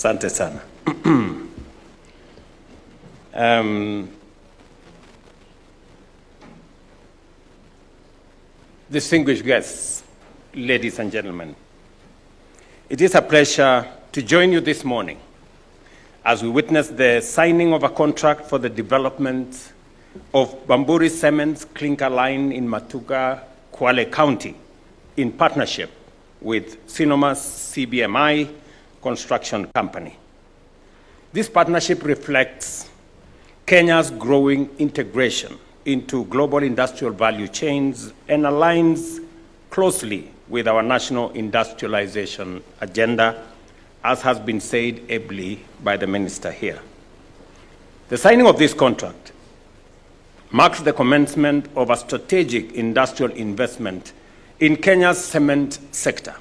Asante sana. Distinguished guests, ladies and gentlemen, it is a pleasure to join you this morning as we witness the signing of a contract for the development of Bamburi Cement's clinker line in Matuga, Kwale County, in partnership with Sinoma's CBMI Construction Company. This partnership reflects Kenya's growing integration into global industrial value chains and aligns closely with our national industrialization agenda, as has been said ably by the minister here. The signing of this contract marks the commencement of a strategic industrial investment in Kenya's cement sector,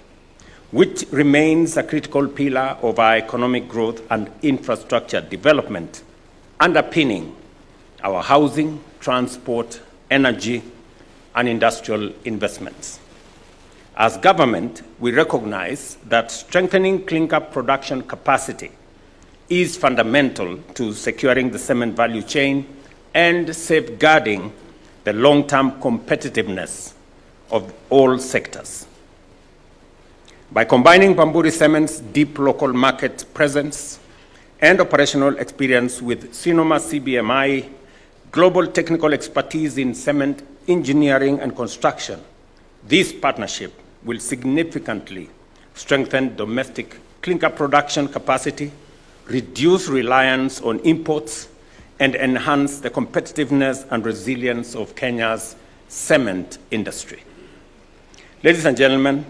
which remains a critical pillar of our economic growth and infrastructure development, underpinning our housing, transport, energy, and industrial investments. As government, we recognize that strengthening clinker production capacity is fundamental to securing the cement value chain and safeguarding the long-term competitiveness of all sectors. By combining Bamburi Cement's deep local market presence and operational experience with Sinoma CBMI global technical expertise in cement engineering and construction, this partnership will significantly strengthen domestic clinker production capacity, reduce reliance on imports, and enhance the competitiveness and resilience of Kenya's cement industry. Ladies and gentlemen,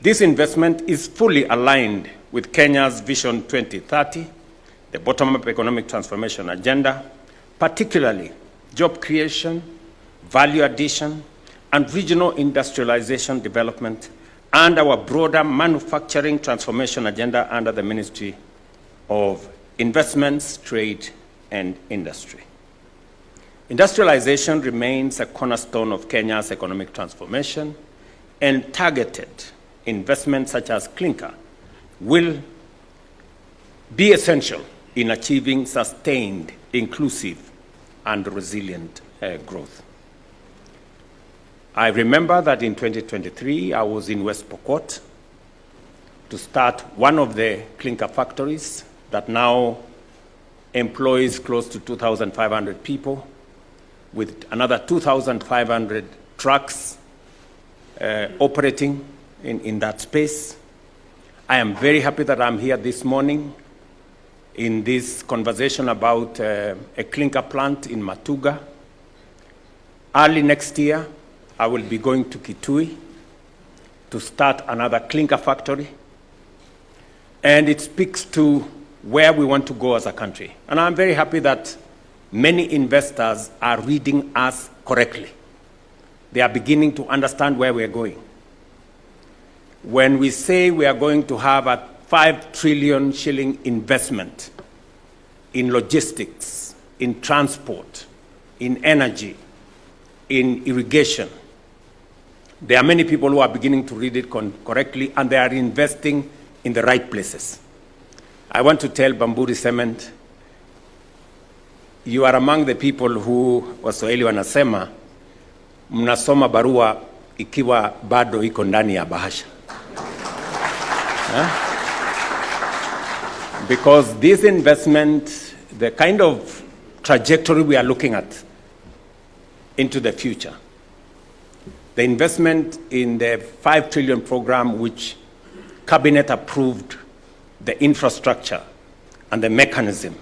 this investment is fully aligned with Kenya's Vision 2030, the bottom-up economic transformation agenda, particularly job creation, value addition, and regional industrialization development, and our broader manufacturing transformation agenda under the Ministry of Investments, Trade, and Industry. Industrialization remains a cornerstone of Kenya's economic transformation, and targeted investments such as clinker will be essential in achieving sustained, inclusive, and resilient growth. I remember that in 2023, I was in West Pokot to start one of the clinker factories that now employs close to 2,500 people, with another 2,500 trucks operating in that space. I am very happy that I'm here this morning in this conversation about a clinker plant in Matuga. Early next year, I will be going to Kitui to start another clinker factory. And it speaks to where we want to go as a country. And I'm very happy that many investors are reading us correctly. They are beginning to understand where we're going. When we say we are going to have a 5 trillion shilling investment in logistics, in transport, in energy, in irrigation, there are many people who are beginning to read it correctly, and they are investing in the right places. I want to tell Bamburi Cement, you are among the people who, Waswahili wanasema, mnasoma barua ikiwa bado iko ndani ya bahasha. Because this investment, the kind of trajectory we are looking at into the future, the investment in the 5 trillion program which Cabinet approved, the infrastructure and the mechanism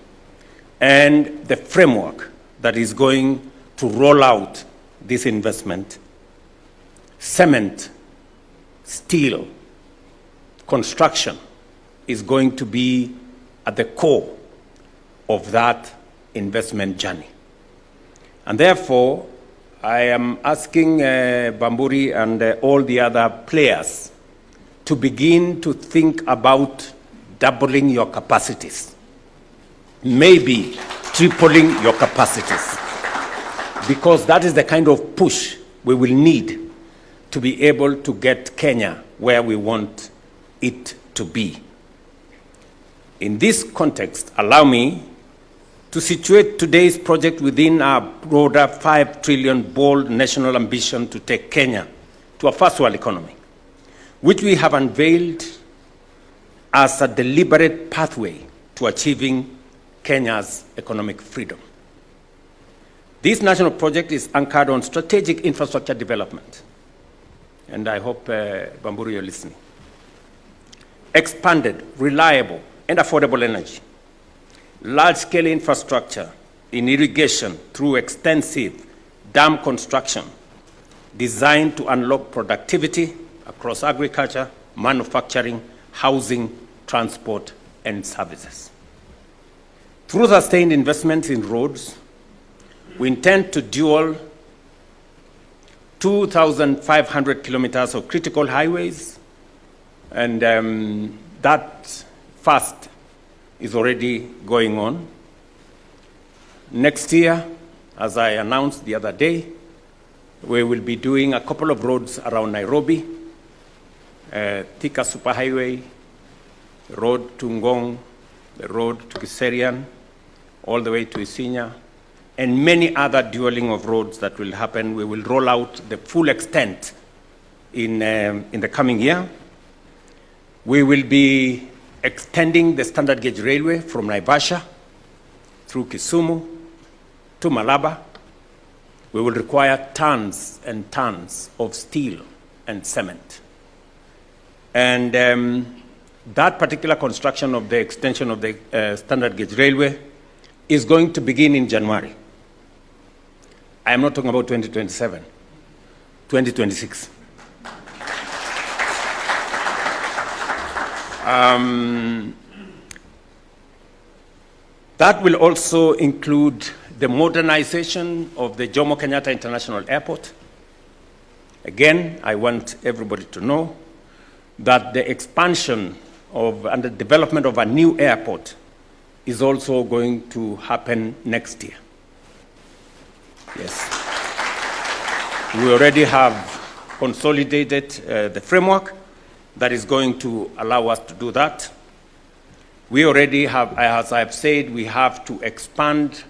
and the framework that is going to roll out this investment, cement, steel, construction is going to be at the core of that investment journey. And therefore, I am asking Bamburi and all the other players to begin to think about doubling your capacities, maybe tripling your capacities, because that is the kind of push we will need to be able to get Kenya where we want it to be. In this context, allow me to situate today's project within our broader 5 trillion bold national ambition to take Kenya to a first world economy, which we have unveiled as a deliberate pathway to achieving Kenya's economic freedom. This national project is anchored on strategic infrastructure development, and I hope, Bamburu, you're listening. Expanded, reliable, and affordable energy, large-scale infrastructure in irrigation through extensive dam construction designed to unlock productivity across agriculture, manufacturing, housing, transport, and services. Through sustained investments in roads, we intend to dual 2,500 kilometers of critical highways, and that first is already going on. Next year, as I announced the other day, we will be doing a couple of roads around Nairobi, Thika Superhighway, the road to Ngong, the road to Kiserian, all the way to Isinya, and many other dualing of roads that will happen. We will roll out the full extent in the coming year. We will be extending the standard gauge railway from Naivasha through Kisumu to Malaba. We will require tons and tons of steel and cement. And that particular construction of the extension of the standard gauge railway is going to begin in January. I am not talking about 2027, 2026. That will also include the modernization of the Jomo Kenyatta International Airport. Again, I want everybody to know that the expansion of and the development of a new airport is also going to happen next year. Yes. We already have consolidated the framework that is going to allow us to do that. We already have, as I've said, we have to expand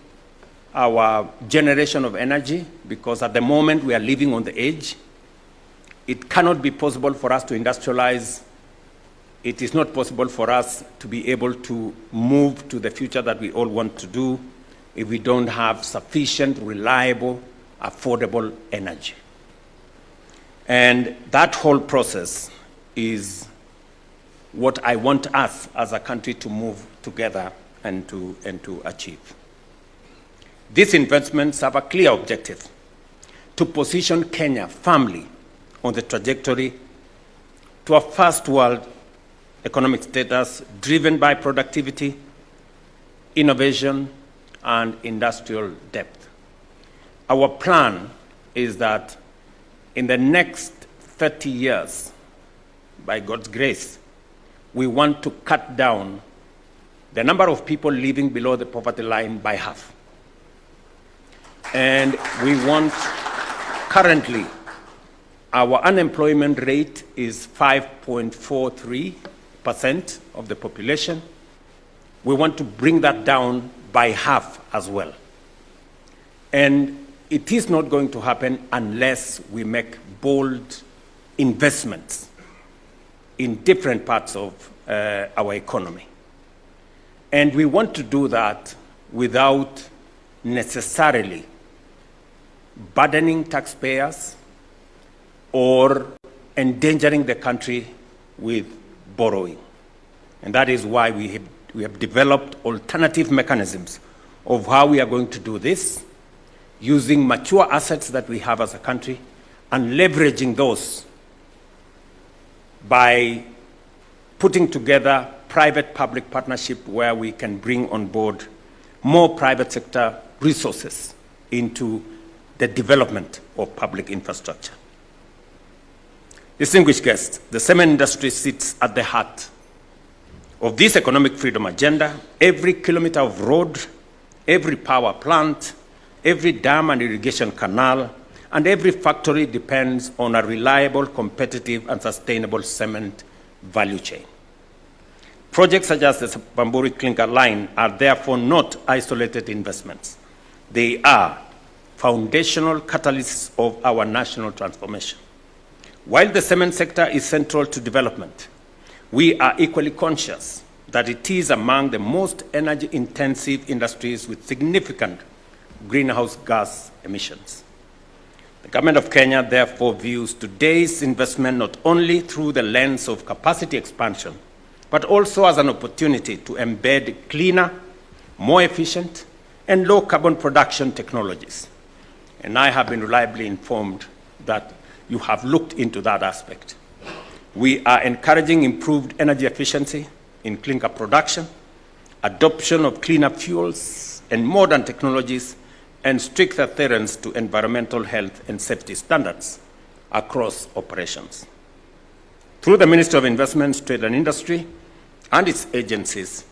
our generation of energy because at the moment we are living on the edge. It cannot be possible for us to industrialize. It is not possible for us to be able to move to the future that we all want to do if we don't have sufficient, reliable, affordable energy. And that whole process is what I want us as a country to move together and to achieve. These investments have a clear objective: to position Kenya firmly on the trajectory to a first world economic status driven by productivity, innovation, and industrial depth. Our plan is that in the next 30 years, by God's grace, we want to cut down the number of people living below the poverty line by half. And we want, currently, our unemployment rate is 5.43% of the population. We want to bring that down by half as well. And it is not going to happen unless we make bold investments in different parts of our economy. And we want to do that without necessarily burdening taxpayers or endangering the country with borrowing. And that is why we have developed alternative mechanisms of how we are going to do this, using mature assets that we have as a country and leveraging those by putting together private-public partnership where we can bring on board more private sector resources into the development of public infrastructure. Distinguished guests, the cement industry sits at the heart of this economic freedom agenda. Every kilometer of road, every power plant, every dam and irrigation canal, and every factory depends on a reliable, competitive, and sustainable cement value chain. Projects such as the Bamburi clinker line are therefore not isolated investments. They are foundational catalysts of our national transformation. While the cement sector is central to development, we are equally conscious that it is among the most energy-intensive industries with significant greenhouse gas emissions. The Government of Kenya therefore views today's investment not only through the lens of capacity expansion, but also as an opportunity to embed cleaner, more efficient, and low-carbon production technologies. And I have been reliably informed that you have looked into that aspect. We are encouraging improved energy efficiency in clinker production, adoption of cleaner fuels and modern technologies, and strict adherence to environmental health and safety standards across operations. Through the Ministry of Investments, Trade and Industry and its agencies,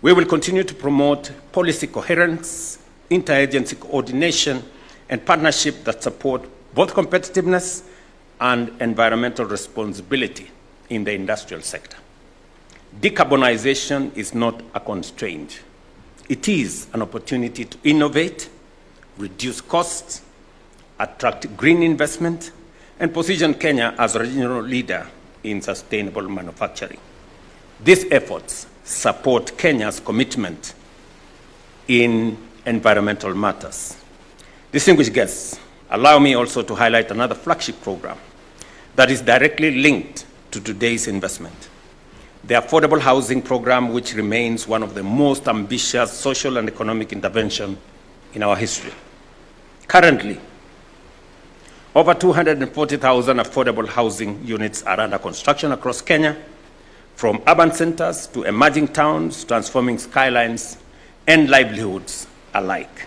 we will continue to promote policy coherence, interagency coordination, and partnership that support both competitiveness and environmental responsibility in the industrial sector. Decarbonization is not a constraint. It is an opportunity to innovate, reduce costs, attract green investment, and position Kenya as a regional leader in sustainable manufacturing. These efforts support Kenya's commitment in environmental matters. Distinguished guests, allow me also to highlight another flagship program that is directly linked to today's investment. The Affordable Housing Program, which remains one of the most ambitious social and economic interventions in our history. Currently, over 240,000 affordable housing units are under construction across Kenya, from urban centers to emerging towns, transforming skylines and livelihoods alike.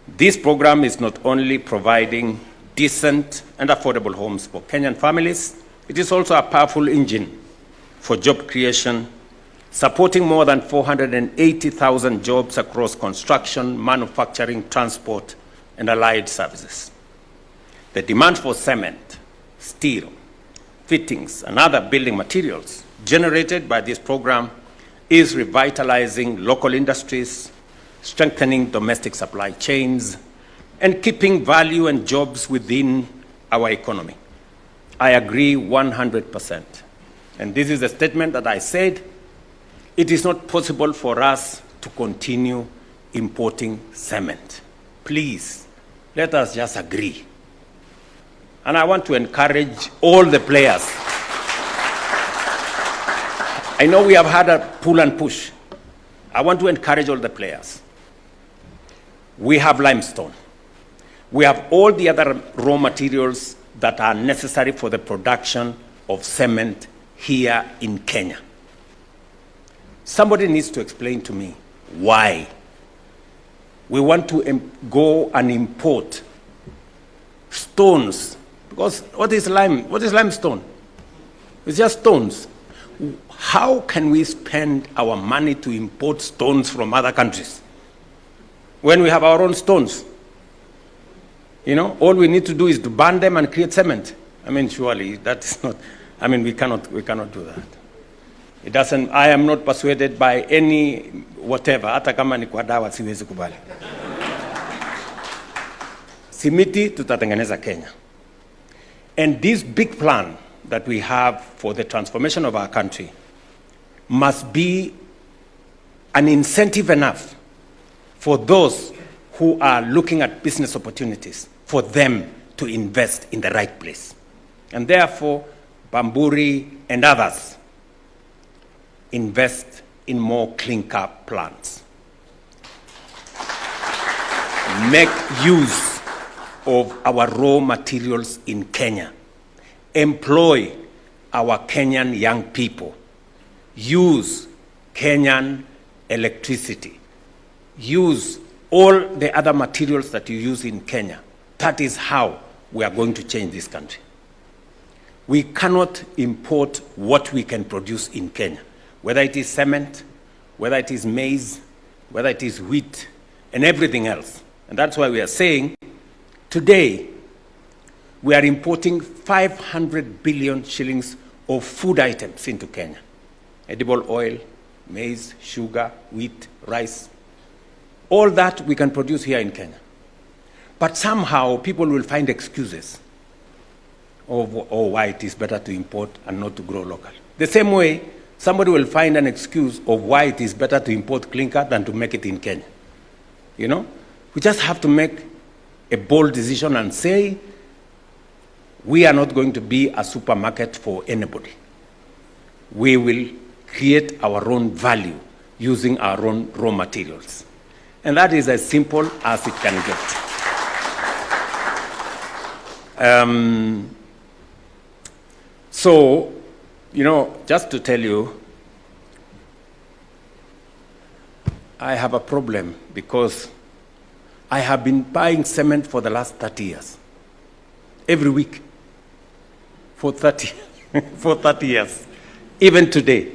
This program is not only providing decent and affordable homes for Kenyan families, it is also a powerful engine for job creation, supporting more than 480,000 jobs across construction, manufacturing, transport, and allied services. The demand for cement, steel, fittings, and other building materials generated by this program is revitalizing local industries, strengthening domestic supply chains, and keeping value and jobs within our economy. I agree 100%. And this is a statement that I said. It is not possible for us to continue importing cement. Please, let us just agree. And I want to encourage all the players. I know we have had a pull and push. I want to encourage all the players. We have limestone. We have all the other raw materials that are necessary for the production of cement here in Kenya. Somebody needs to explain to me why we want to go and import stones. Because what is lime? What is limestone? It's just stones. How can we spend our money to import stones from other countries when we have our own stones? You know, all we need to do is to burn them and create cement. I mean, surely that is not, I mean, we cannot do that. It doesn't, I am not persuaded by any whatever, hata kama ni kwa dawa siwezi kubali. Simiti tutatengeneza Kenya. And this big plan that we have for the transformation of our country must be an incentive enough for those who are looking at business opportunities, for them to invest in the right place. And therefore, Bamburi and others invest in more clinker plants. Make use of our raw materials in Kenya. Employ our Kenyan young people. Use Kenyan electricity. Use all the other materials that you use in Kenya. That is how we are going to change this country. We cannot import what we can produce in Kenya, whether it is cement, whether it is maize, whether it is wheat, and everything else. And that's why we are saying, today, we are importing 500 billion shillings of food items into Kenya. edible oil, maize, sugar, wheat, rice. All that we can produce here in Kenya. But somehow people will find excuses of why it is better to import and not to grow local. The same way, somebody will find an excuse of why it is better to import clinker than to make it in Kenya. You know? We just have to make a bold decision and say, we are not going to be a supermarket for anybody. We will create our own value using our own raw materials. And that is as simple as it can get. So, you know, just to tell you, I have a problem because I have been buying cement for the last 30 years. Every week. For 30 years. Even today.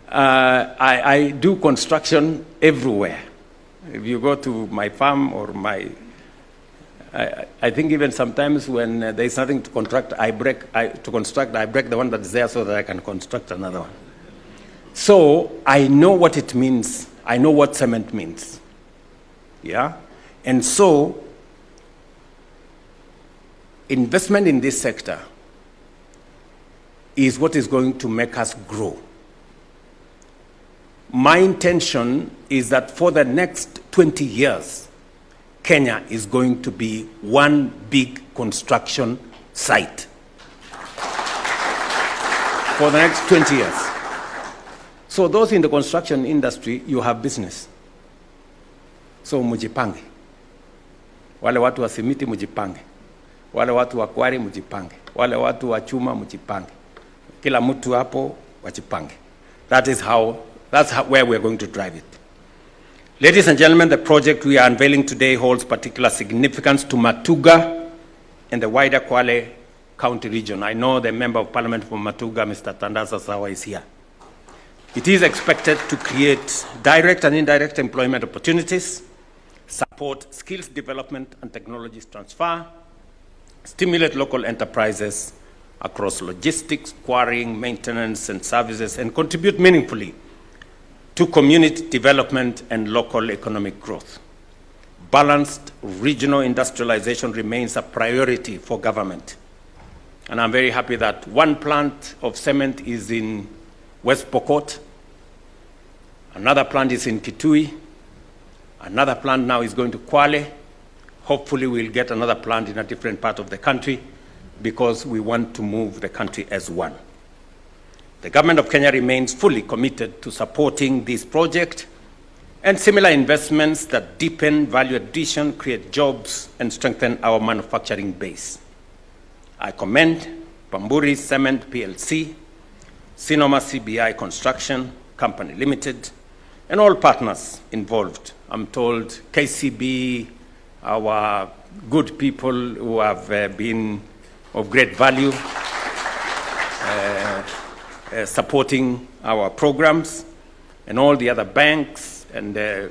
I do construction everywhere. If you go to my farm or my... I think even sometimes when there's nothing to construct, I break the one that's there so that I can construct another one. So I know what it means. I know what cement means. Yeah? And so investment in this sector is what is going to make us grow. My intention is that for the next 20 years, Kenya is going to be one big construction site. For the next 20 years. So those in the construction industry, you have business. So mujipange. Wale watu wa simiti mujipange. Wale watu wa kwari mujipange. Wale watu wa chuma mujipange. Kila mtu hapo wajipange. That's where we're going to drive it. Ladies and gentlemen, the project we are unveiling today holds particular significance to Matuga and the wider Kwale County region. I know the Member of Parliament from Matuga, Mr. Tandasa Sawa, is here. It is expected to create direct and indirect employment opportunities, support skills development and technologies transfer, stimulate local enterprises across logistics, quarrying, maintenance, and services, and contribute meaningfully to community development and local economic growth. Balanced regional industrialization remains a priority for government. And I'm very happy that one plant of cement is in West Pokot, another plant is in Kitui, another plant now is going to Kwale. Hopefully we'll get another plant in a different part of the country because we want to move the country as one. The government of Kenya remains fully committed to supporting this project and similar investments that deepen value addition, create jobs, and strengthen our manufacturing base. I commend Bamburi Cement PLC, Sinoma CBI Construction Company Limited, and all partners involved. I'm told KCB, our good people who have been of great value, supporting our programs, and all the other banks and the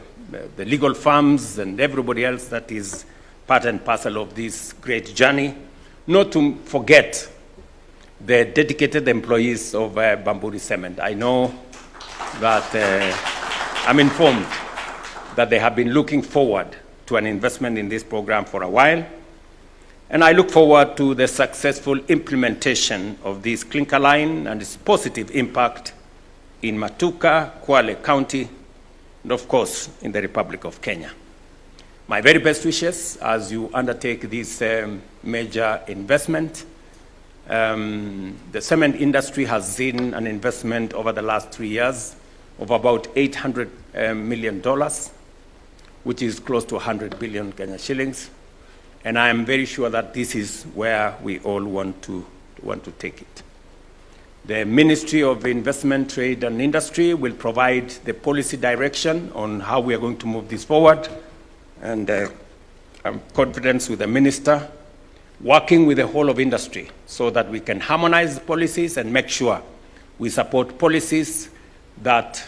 legal firms and everybody else that is part and parcel of this great journey. Not to forget the dedicated employees of Bamburi Cement. I know that I'm informed that they have been looking forward to an investment in this program for a while. And I look forward to the successful implementation of this clinker line and its positive impact in Matuka, Kwale County, and of course, in the Republic of Kenya. My very best wishes as you undertake this major investment. The cement industry has seen an investment over the last 3 years of about $800 million, which is close to 100 billion Kenya shillings. And I am very sure that this is where we all want to take it. The Ministry of Investment, Trade and Industry will provide the policy direction on how we are going to move this forward. And I'm confident with the Minister, working with the whole of industry so that we can harmonize the policies and make sure we support policies that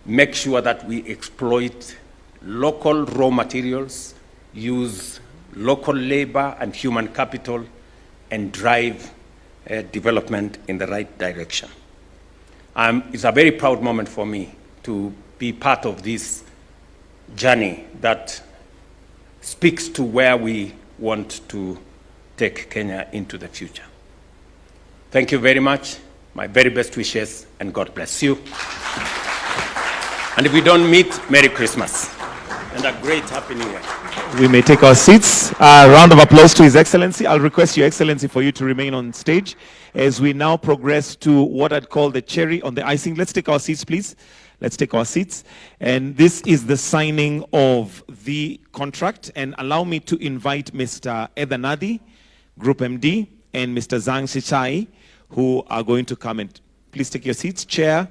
make sure that we exploit local raw materials, use local labor and human capital, and drive development in the right direction. It's a very proud moment for me to be part of this journey that speaks to where we want to take Kenya into the future. Thank you very much. My very best wishes, and God bless you. And if we don't meet, Merry Christmas and a great Happy New Year. We may take our seats. A round of applause to His Excellency. I'll request Your Excellency for you to remain on stage as we now progress to what I'd call the cherry on the icing. Let's take our seats, please. Let's take our seats. And this is the signing of the contract. And allow me to invite Mr. Edanadi, Group MD, and Mr. Zhang Shichai, who are going to come and please take your seats. Chair,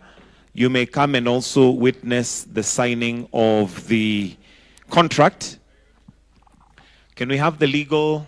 you may come and also witness the signing of the contract. Can we have the legal